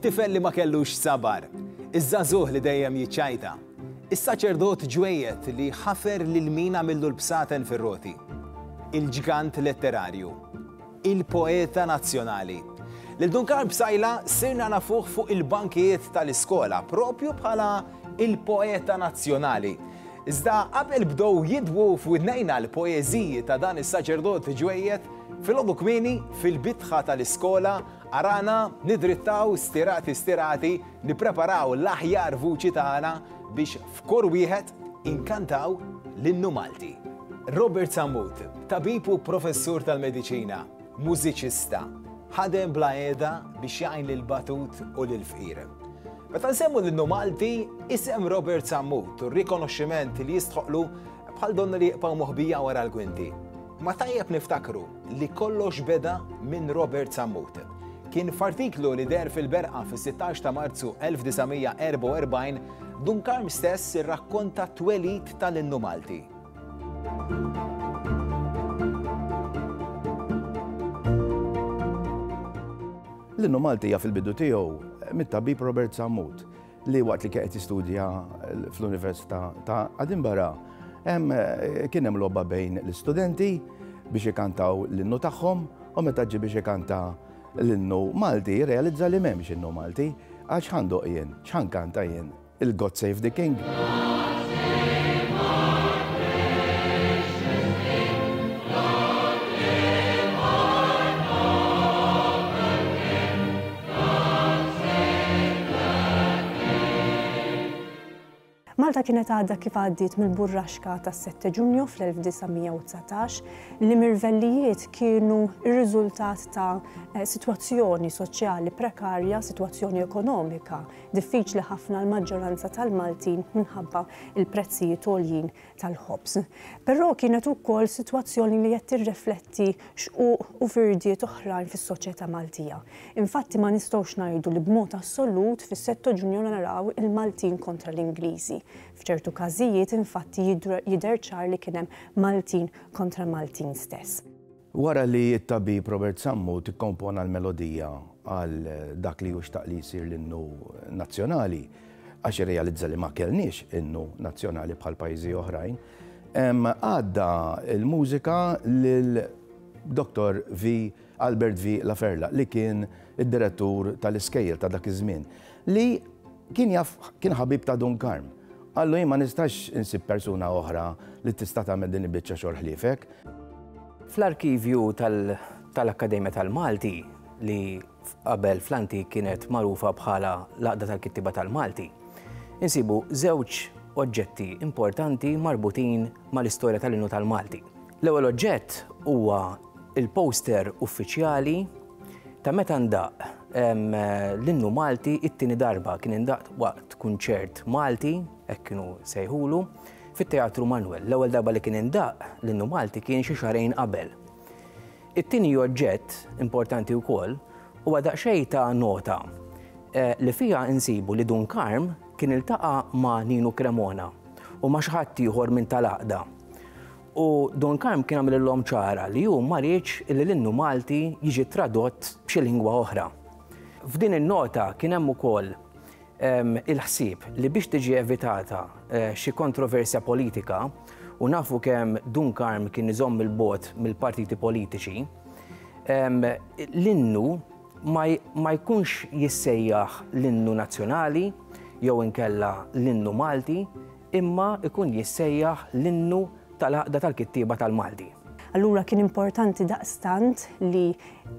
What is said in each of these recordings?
it-tifel li ma kellux sabar, iż-żagħżugħ li dejjem jiċċajta, is-saċerdot ġwejjed li ħafer lil min għamillu l-bsaten fir-roti, il-ġgant letterarju, il-poeta nazzjonali. Lil Duncan Bsajla sirna nafuh fuq il-bankijiet tal-iskola propju bħala il-poeta nazzjonali. Iżda qabel bdew jidwu f'widnejna l-poeżiji ta' dan is-saċerdot ġwejjed, fil-għodu kmieni fil-bitħa tal-iskola arana nidrittaw stirati nippreparaw l-aħjar vuċi tagħna biex f'kor wieħed inkantaw l-innu Malti. Robert Sammut, tabib u professur tal-mediċina, mużiċista, ħadem bla qiegħda biex jgħin lil-batut u lil-fqir. Meta nsemmu l-innu Malti, isem Robert Sammut u r-rikonoxximent li jistħoqlu bħal donna li jqpaw moħbija wara l-gwinti. Ma tajjeb niftakru li kollox beda minn Robert Sammut. Kien f'artiklu li der fil-Berqa fis-16 ta' Marzu 1944 Duncan stess irrakkonta twelid tal-innu Malti. L-innu Malti hija fil-bidu tiegħu mit-tabib Robert Sammut li waqt li qed jistudja fl-Università ta' Edinburgh kien hemm logħba bejn l-istudenti biex ikantaw l-innu tagħhom u meta ġie biex ikanta l-innu Malti realizza li m'hemmx innu Malti għax ħandoq jien, x'ħankanta jien il-God Save the King. Malta kienet għadda kif għaddiet mill-burraxka tas-7 Ġunju fl-1919 li mirvellijiet kienu r-riżultat ta' sitwazzjoni soċjali prekarja, sitwazzjoni ekonomika diffiċli ħafna l-maġġoranza tal-Maltin minħabba il-prezzijiet għoljin tal-ħobż. Però kienet ukoll sitwazzjoni li qed tirrifletti xquq u firdiet oħrajn fis-soċjetà Maltija. Infatti ma nistgħux ngħidu li b'mod assolut fis-7 Ġunju naraw il-Maltin kontra l-Ingliżi. F'ċertu każijiet infatti jidher ċar li kien hemm Maltin kontra Maltin stess. Wara li t-tabib Robert Sammut ikkompona l-melodija għal dak li xtaq li jsir l-innu nazzjonali għax irrealizza li ma kellniex innu nazzjonali bħal pajjiżi oħrajn, għadda l-mużika lil Dr. Albert V. Laferla li kien id-direttur tal-iskejjel ta' dak iż-żmien li kien ħabib ta' Duncan. Għallu ma nistax insib persuna oħra li tista' tagħmel din il-biċċa xogħol ħliefek. Fl-arkivju tal-Akkademja tal-Malti li qabel fl-antik kienet magħrufa bħala l-Għaqda tal-Kittiba tal-Malti, insibu żewġ oġġetti importanti marbutin mal-istorja tal-innu tal-Malti. L-ewwel oġġett huwa il-poster uffiċjali ta' meta ndaq l-innu Malti it-tieni darba kien indaq waqt kunċert Malti, hekk kienu sejħulu, fit-Teatru Manuel. L-ewwel darba li kien indaq l-innu Malti kien xi xahrejn qabel. It-tieni oġġett importanti wkoll huwa daqsxejn ta' nota li fiha insibu li Duncan kien iltaqa' ma' Nino Cremona u ma' xi ħadd ieħor minn tal-Għaqda. U Duncan kien għamilhom ċara li hu ma rridx li l-innu Malti jiġi tradott b'xi lingwa oħra. F'din in-nota kien hemm ukoll il-ħsieb li biex tiġi evitata xi kontroversja politika u nafu kemm Duncan kien iżomm il-bogħod mill-partiti politiċi, l-innu ma jkunx jissejjaħ l-innu nazzjonali jew inkella l-innu Malti, imma ikun jissejjaħ l-innu tal-Għaqda tal-Kittiba tal-Malti. Allura kien importanti daqstant li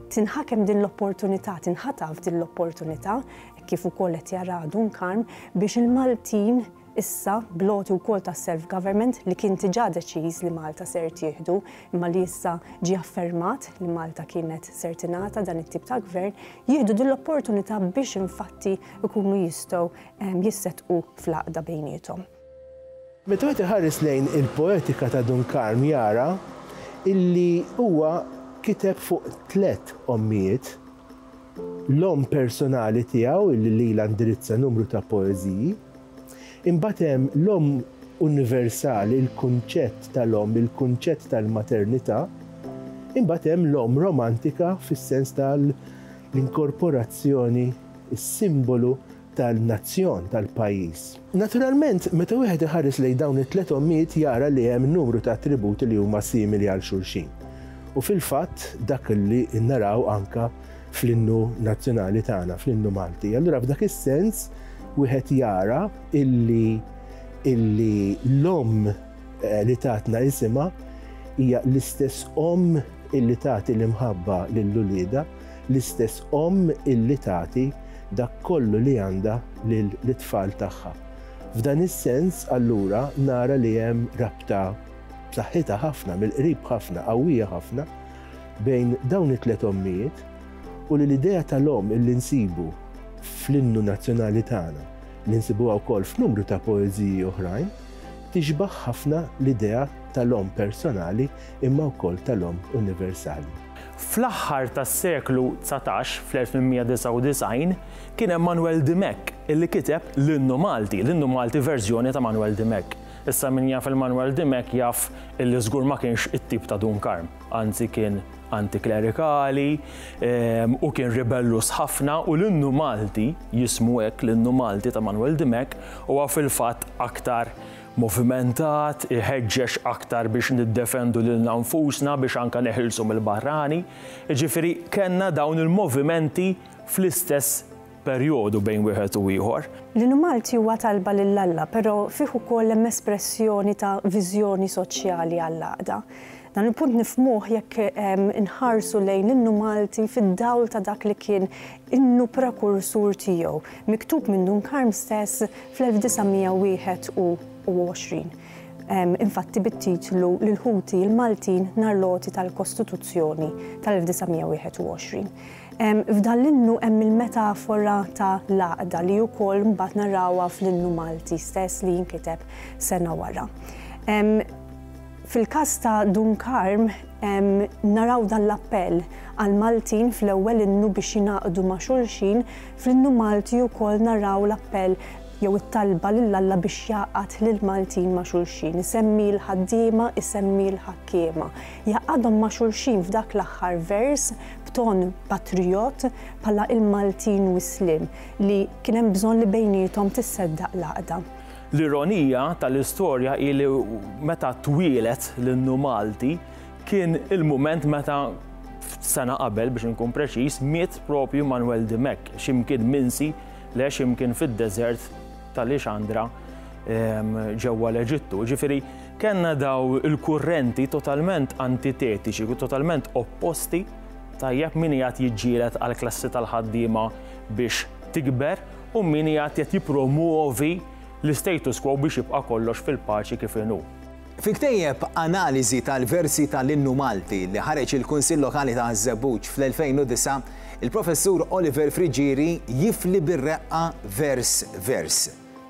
tinħakem din l-opportunità, tinħataf din l-opportunità kif ukoll qed jara Dunkarm biex il-Maltin issa bloti wkoll ta' self-government li kien diġà deċiż li Malta ser tieħdu imma li issa ġie affermat li Malta kienet ser tingħata dan it-tip ta' gvern jieħdu din l-opportunità biex infatti ikunu jistgħu jissettqu fl-għaqda bejniethom. Meta wieħed iħares lejn il-poetika ta' Dunkarm jara illi huwa kiteb fuq 3 ommijiet l-om personali tiegħu illi lila indirizza numru ta' poeżiji. Imbagħad hemm l-om universali, il-kunċett tal-om, il-kunċett tal-maternità. Imbagħad hemm l-om romantika fis-sens tal-inkorporazzjoni, is-simbolu tal-nazzjon, tal-pajjiż. Naturalment, meta wieħed iħares lejn dawn it-3 ommijiet jara li hemm numru ta' attributi li huma simili għal xulxin. U fil-fatt dak li naraw anka fl-innu nazzjonali tagħna, fl-innu Malti. Allura f'dak is-sens wieħed jara illi l-om li tatna isimha hija l-istess om illi tagħti l-imħabba lill-ulieda, l-istess om illi tagħti dak kollu li għandha lill-tfal tagħha. F'dan is-sens allura nara li hemm rabta b'saħħitha ħafna, mill-qrib ħafna, qawwija ħafna bejn dawn it-3 ommijiet u l-idea tal-om illi nsibu fl-innu nazzjonali tagħna li nsibuha wkoll f'numru ta' poeżiji oħrajn tixbaħ ħafna l-idea tal-om personali imma wkoll tal-om universali. Fl-aħħar tas-seklu 19 fl-1899 kien hemm Manuel Dimek illi kiteb l-Innu Malti, l-Innu Malti verżjoni ta' Manuel Dimek. Issa min jaf il-Manuel Dimek jaf illi żgur ma kienx it-tip ta' Dunkarm, anzi kien antiklerikali u kien ribellus ħafna u l-Innu Malti jismu hekk l-Innu Malti ta' Manuel Dimek huwa fil-fatt aktar movimentat, iħeġġeġ aktar biex niddefendu lilna nfusna biex anke neħilsu mill-barrani. Ġifieri kellna dawn il-movimenti fl-istess perjodu bejn wieħed u ieħor. L-Innu Malti huwa talba lill-Alla, però fih ukoll hemm espressjoni ta' viżjoni soċjali għall-għaqda. Dan il-punt nifhmuh jekk inħarsu lejn l-Innu Malti fid-dawl ta' dak li kien innu prekursur tiegħu, miktub minn Dunkarm stess fl-1921. Infatti bit-titlu l-Ħuti il-Maltin nar-loti tal-Kostituzzjoni tal-1921. F'dan l-innu hemm il-metafora ta' l-għaqda li wkoll mbagħad narawha fl-Innu Malti stess li jinkiteb sena wara. Fil-każ ta' Dunkarm naraw dan l-appell għal Maltin fl-ewwel innu biex jingħaqdu ma' xulxin, fl-Innu Malti wkoll naraw l-appell jew it-talba lill-Alla biex jaqgħad lill-Maltin ma' xulxin, isemmi l-ħaddiema, isemmi l-ħakkiema. Jaqgħadhom ma' xulxin f'dak l-aħħar vers b'ton patriot bħala il-Maltin Wislim li kien hemm bżonn li bejniethom tisseddaq l-għaqda. L-ironija tal-istorja li meta twilet l-Innu Malti kien il-mument meta sena qabel biex nkun preċiż miet propju Manuel Dimek, x'imkien minsi le x'imkien fid-deżert tal-Ixandra ġewwa l-Eġittu. Ġifieri kellna daw il-kurrenti totalment antitetiċi, totalment opposti tajjeb min qiegħed jiġġieled għall klassi tal-ħaddiema biex tikber u min qiegħed jippromuovi l-status quo biex jibqa' kollox fil-paċi kif inhu. Fi ktejjeb analiżi tal-versi tal-Innu Malti li ħareġ il-Kunsill Lokali ta' Żebbuġ fl-2009, il-professur Oliver Friġieri jifli bir-reqqa vers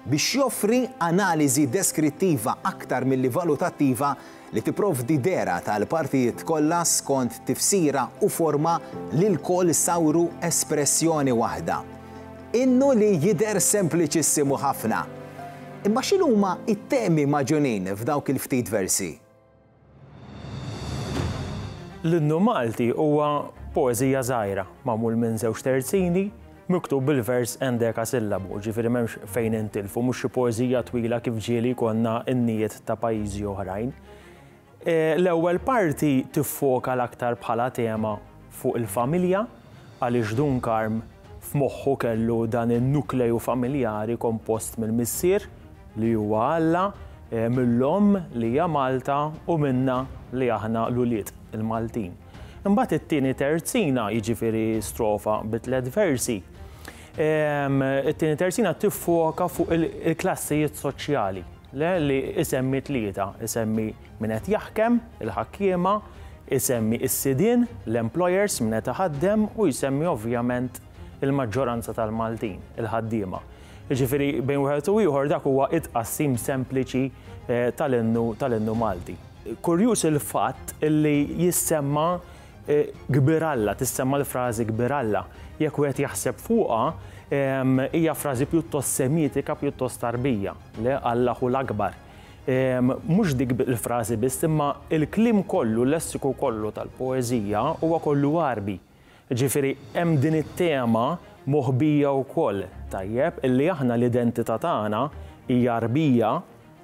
biex joffri analiżi deskrittiva aktar milli valutattiva li tipprovdi dera tal-partijiet kollha skont tifsira u forma li l-koll sawru espressjoni waħda. Innu li jidher sempliċissimu ħafna. Imma x'inhuma t-temi maġunin f'dawk il-ftit versi? L-Innu Malti huwa poeżija żgħira magħmul minn 2 terzini miktub bil-vers endeka sillabu, ġifieri m'hemmx fejn intilfu, mhux xi poeżija twila kif ġieli konna n-nijiet ta' pajjiżi oħrajn. L-ewwel parti tiffoka l-aktar bħala tema fuq il-familja għaliex Dunkarm f'moħħu kellu dan in-nukleju familjari kompost mill-missier li huwa Alla, mill-om li hija Malta u minna li aħna l-ulied il-Maltin. Imbagħad it-tieni terzina jiġifieri strofa bi 3 versi it-tieni terzina tiffoka fuq il-klassijiet soċjali li isemmi tlieta, isemmi min qed jaħkem, il-ħakkiema, isemmi is-sidien, l-employers min qed iħaddem u jsemmi ovvjament il-maġġoranza tal-Maltin, il-ħaddiema. Ġifieri bejn wieħed u ieħor dak huwa itqassim sempliċi tal-innu Malti. Kurjuż il-fatt illi jissemma gbiralla, tissemma l-frażi gbiralla, jekk wieħed jaħseb fuqha hija frażi pjuttost semitika, pjuttost tarbija, le Allahu l-akbar. Mhux dik il-frażi biss, imma il-kliem kollu, l-lessiku kollu tal-poeżija huwa kollu Arbi. Ġifieri hemm din it-tema moħbija wkoll tajjeb illi aħna l-identità tagħna hija Arbija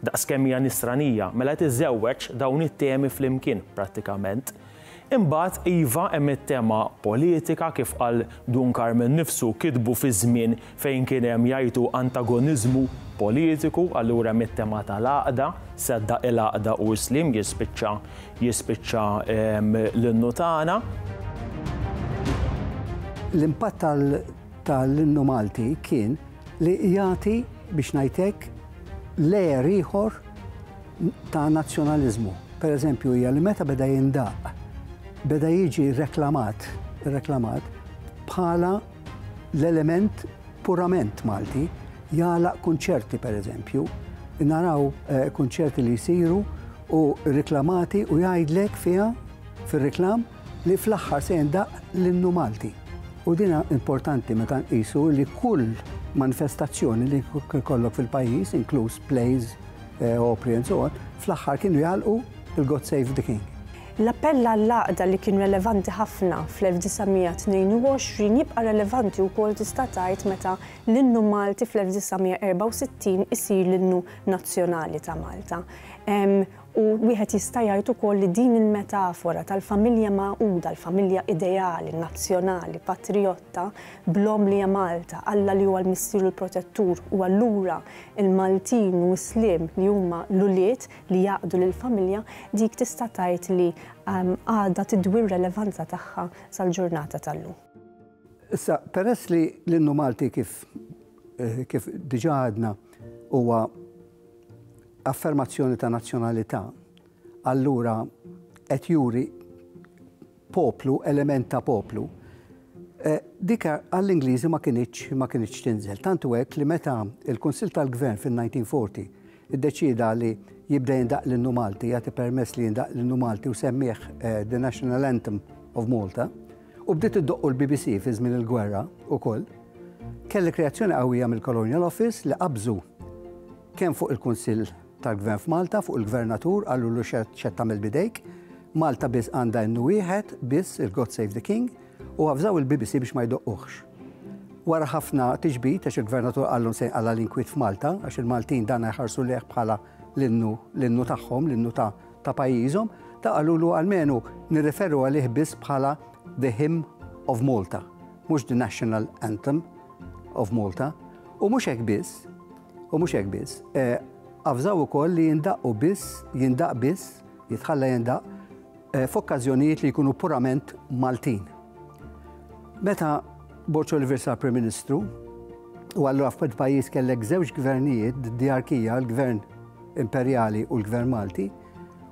daqskemm hija nisranija, mela qed iżewweġ dawn it-temi flimkien prattikament. Imbagħad iva hemm it-tema politika kif qal Dunkar minn nifsu kitbu fi żmien fejn kien hemm jgħidu antagoniżmu politiku, allura hemm it-tema tal-għaqda, sedda il-għaqda u slim jispiċċa l-innu tagħna. L-impatt tal-innu Malti kien li jagħti biex ngħidlek lejer ieħor ta' nazzjonaliżmu. Pereżempju hija li meta beda jindaq, beda jiġi reklamat bħala l-element purament Malti, jagħlaq kunċerti pereżempju, naraw kunċerti li jsiru u reklamati u jgħidlek fiha fir-reklam li fl-aħħar se jindaq l-innu Malti. U dina importanti meta nqisu li kull manifestazzjoni li kollok fil-pajjiż, inkluż plays, opry and so on, fl-aħħar kienu jgħalqu il-God Save the King. L-appell għall-għaqda li kien relevanti ħafna fl-1922 jibqa' relevanti wkoll tista' tgħid meta l-innu Malti fl-1964 isir l-innu nazzjonali ta' Malta. U wieħed jista' jgħid ukoll li din il-metafora tal-familja magħquda, l-familja ideali, nazzjonali, patriotta, bl-om li hija Malta, Alla li huwa l-missieru l-protettur u allura il-Maltin u Muslim li huma l-uliet li jaqdu lill-familja, dik tista' tgħid li għadha tidwi r-relevanza tagħha sal-ġurnata tal-lum. Issa, peress li l-innu Malti kif diġà għadna huwa affermazzjoni ta' nazzjonalità, allura qed juri poplu, element ta' poplu, dika għall-Ingliżi ma kienx tinżel. Tantu hekk li meta il-Kunsill tal-Gvern fin-1940 iddeċida li jibda jindaq l-innu Malti, jagħti permess li jindaq l-innu Malti u semmih The National Anthem of Malta, u bdiet iddoqqu l-BBC fi żmien il-gwerra wkoll, kelli kreazzjoni qawwija mill-Colonial Office li qabżu kemm fuq il-Kunsill tal-Gvern f'Malta, fuq il-Gvernatur, għallu l xed tagħmel bidejk, Malta biss għandha innu wieħed, biss il-God Save the King, u għafżaw il-BBC biex ma jdoqquhx. Wara ħafna tiġbit għax il-Gvernatur għallu nsejn l-inkwiet f'Malta, għax il-Maltin dan jħarsu leħ bħala l-innu tagħhom, l-innu ta' pajjiżhom, ta' għallu għalmenu nirreferu għalih biss bħala The Hymn of Malta, mhux The National Anthem of Malta, u mhux hekk biss, għafżaw ukoll li jindaq biss, jitħalla jindaq, f'okkażjonijiet li jkunu purament Maltin. Meta Borċ Oliver sar Prim Ministru, u allura f'pajjiż kellek żewġ gvernijiet, d-diarkija, l-Gvern Imperjali u l-Gvern Malti,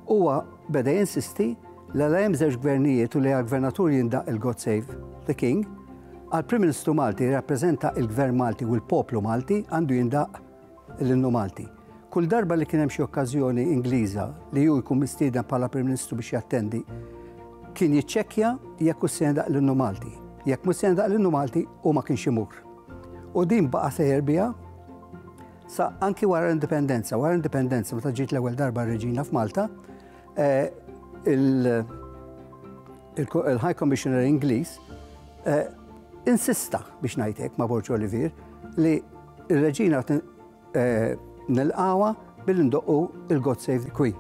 huwa beda jinsisti li hemm żewġ gvernijiet u li għall-Gvernatur jindaq il-God Save the King, għall-Prim Ministru Malti jirrappreżenta il-Gvern Malti u l-poplu Malti għandu jindaq l-innu Malti. Kull darba li kien hemm xi okkażjoni Ingliża li hu jkun mistieden bħala Prim Ministru biex jattendi, kien jiċċekkja jekk hu se jindaq l-innu Malti. Jekk mhux se jindaq l-innu Malti u ma kienx imur. U din baqa' sejjer biha sa anki wara l-indipendenza. Wara l-indipendenza meta ġiet l-ewwel darba r-Reġina f'Malta, il-High Commissioner Ingliż insista biex ngħidlek ma' Borċ Oliver li r-Reġina nilqawa bil-ndoqqu il-God Save the Queen.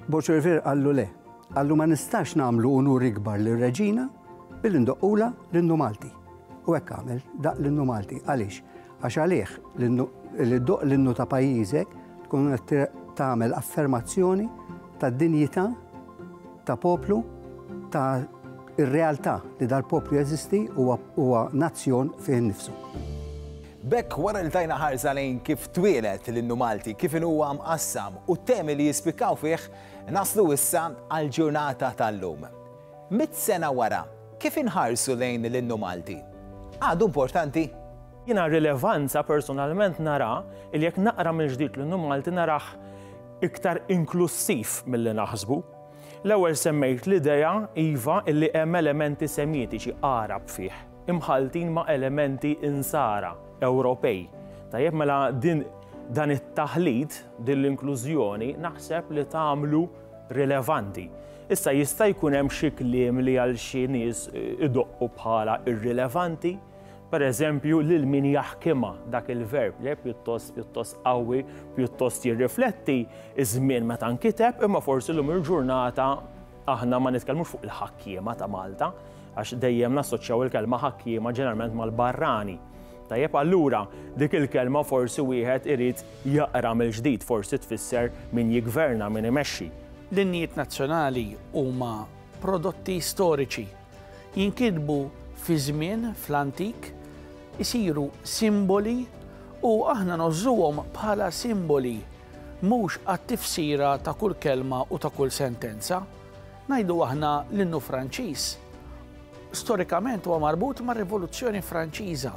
Borċ Oliver għallu le, għallu ma nistax nagħmlu unur ikbar lir-Reġina bil-ndoqqula l-innu Malti. U hekk għamel daq l-innu Malti. Għaliex? Għax għalih l-doq l-innu ta' pajjiżek tkun qed tagħmel affermazzjoni ta' dinjità ta' poplu, ta' ir-realtà li dal-poplu jeżisti huwa nazzjon fih nifsu. Bekk wara li tajna ħarsa lejn kif twieled l-innu Malti, kif huwa mqassam u temi li jispikaw fih, naslu issa għal-ġurnata tal-lum. 100 sena wara, kif inħarsu lejn l-innu Malti? Għadu importanti? Jina rilevanza personalment nara il jekk naqra mill-ġdid l-innu Malti naraħ iktar inklusiv mill-li naħsbu. L-ewwel semmejt l-idea iva illi hemm elementi semitiċi Arab fih, imħaltin ma' elementi insara Ewropej. Tajjeb mela dan it-taħlid, din l-inklużjoni naħseb li tagħmlu rilevanti. Issa jista' jkun hemm xi kliem li għal xi nies idoqqu bħala irrilevanti, pereżempju lil min jaħkimha dak il-verb li pjuttost qawwi, pjuttost jirrifletti iż-żmien meta nkiteb, imma forsi llum il-ġurnata aħna ma nitkellmux fuq il-ħakkiema ta' Malta, għax dejjem nassoċjaw il-kelma ħakkiema ġeneralment mal-barrani. Tajjeb allura dik il-kelma forsi wieħed irid jaqra mill-ġdid, forsi tfisser min jigverna, min imexxi. L-innijiet nazzjonali huma prodotti storiċi. Jinkitbu fi żmien fl-antik, isiru simboli u aħna nożżuhom bħala simboli mhux għat-tifsira ta' kull kelma u ta' kull sentenza. Ngħidu aħna l-innu Franċiż. Storikament huwa marbut mar-Rivoluzzjoni Franċiża.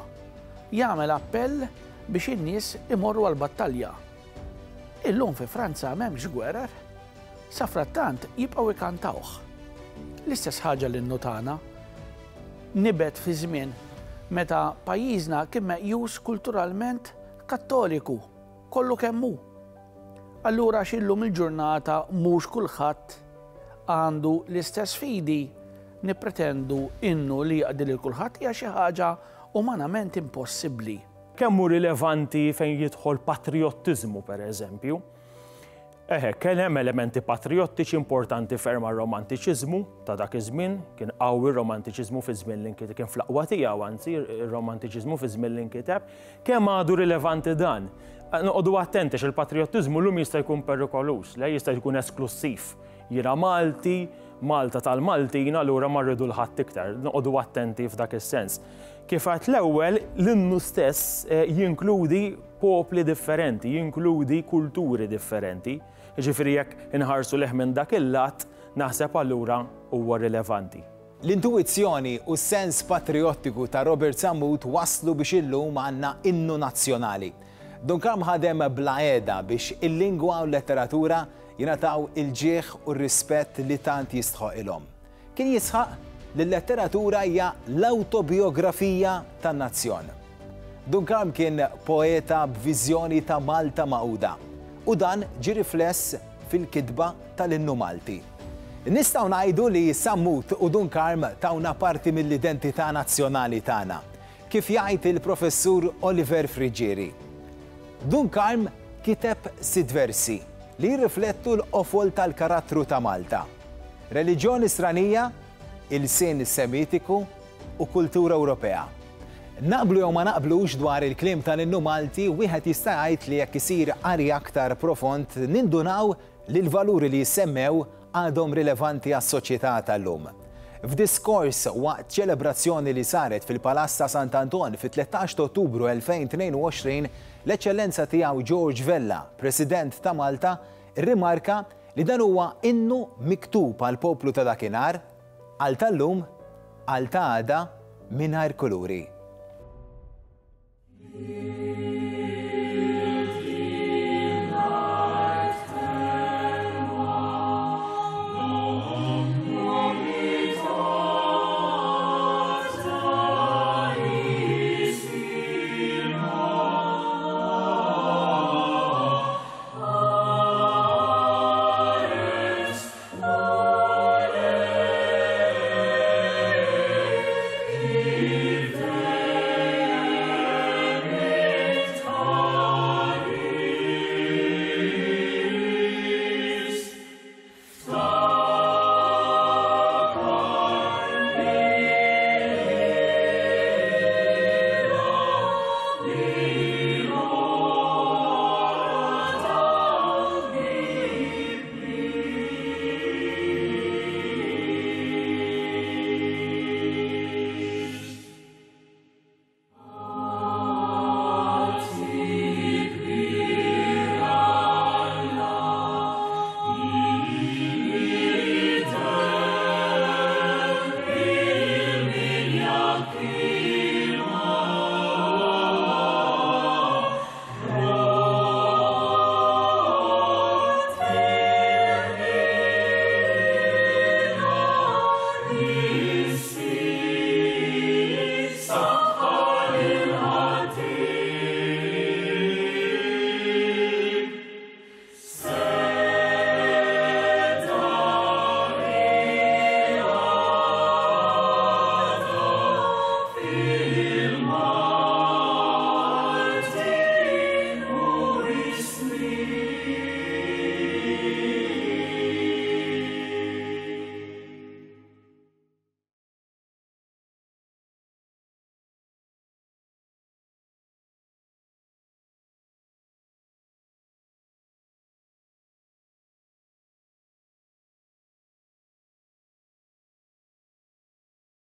Jagħmel appell biex in-nies imorru għall-battalja. Illum fi Franza m'hemmx gwerer, sa frattant jibqgħu ikantawh. L-istess ħaġa l-innu tagħna nibet fi żmien meta pajjiżna kien meqjus kulturalment kattoliku, kollu kemm hu. Allura x'illum il-ġurnata mhux kulħadd għandu l-istess fidi nippretendu innu li jaqdi lil kulħadd hija xi ħaġa umanament impossibbli. Kemm hu rilevanti fejn jidħol patriottiżmu pereżempju. Kien hemm elementi patriottiċi importanti ferm għar-romantiċiżmu ta' dak iż-żmien, kien qawwi r-romantiċiżmu fi żmien li nkiteb, kien fl-aqwa tiegħu anzi ir-romantiċiżmu fi żmien li nkiteb, kemm għadu rilevanti dan. Noqogħdu attenti il-patriottiżmu llum jista' jkun perikolus, le jista' jkun esklusiv. Jiena Malti, Malta tal-Maltin, allura ma rridu l-ħadd iktar, noqogħdu attenti f'dak is-sens. Kif għedt l-ewwel, l-innu stess jinkludi popli differenti, jinkludi kulturi differenti. Ġifieri jekk inħarsu leħ minn dak il-lat, naħseb allura huwa rilevanti. L-intuizzjoni u s-sens patriottiku ta' Robert Sammut waslu biex illum għandna innu nazzjonali. Dunkam ħadem bla qiegħda biex il-lingwa u l-letteratura jingħataw il-ġieħ u r-rispett li tant jistħoq ilhom. Kien jisħaq li l-letteratura hija l-autobiografija tan-nazzjon. Dunkam kien poeta b'viżjoni ta' Malta Magħquda u dan ġie rifless fil-kitba tal-innu Malti. Nistgħu ngħidu li Sammut u Dunkarm tawna parti mill-identità nazzjonali tagħna, kif jgħid il-professur Oliver Frigieri. Dunkarm kiteb 6 versi li jirriflettu l-qofol tal-karattru ta' Malta. Reliġjoni sranija, il-sin semitiku u kultura Ewropea. Naqblu jew ma naqblux dwar il-kliem tal-innu Malti, wieħed jista' jgħid li jekk isir qari aktar profond nindunaw li l-valuri li jsemmew għadhom rilevanti għas-soċjetà tal-lum. F'diskors waqt ċelebrazzjoni li saret fil-Palazz ta' Sant'Anton fit-13 Ottubru 2022, l-eċċellenza tiegħu George Vella, President ta' Malta, irrimarka li dan huwa innu miktub għal poplu ta' dakinhar, għal tal-lum, għal ta' għada mingħajr kuluri.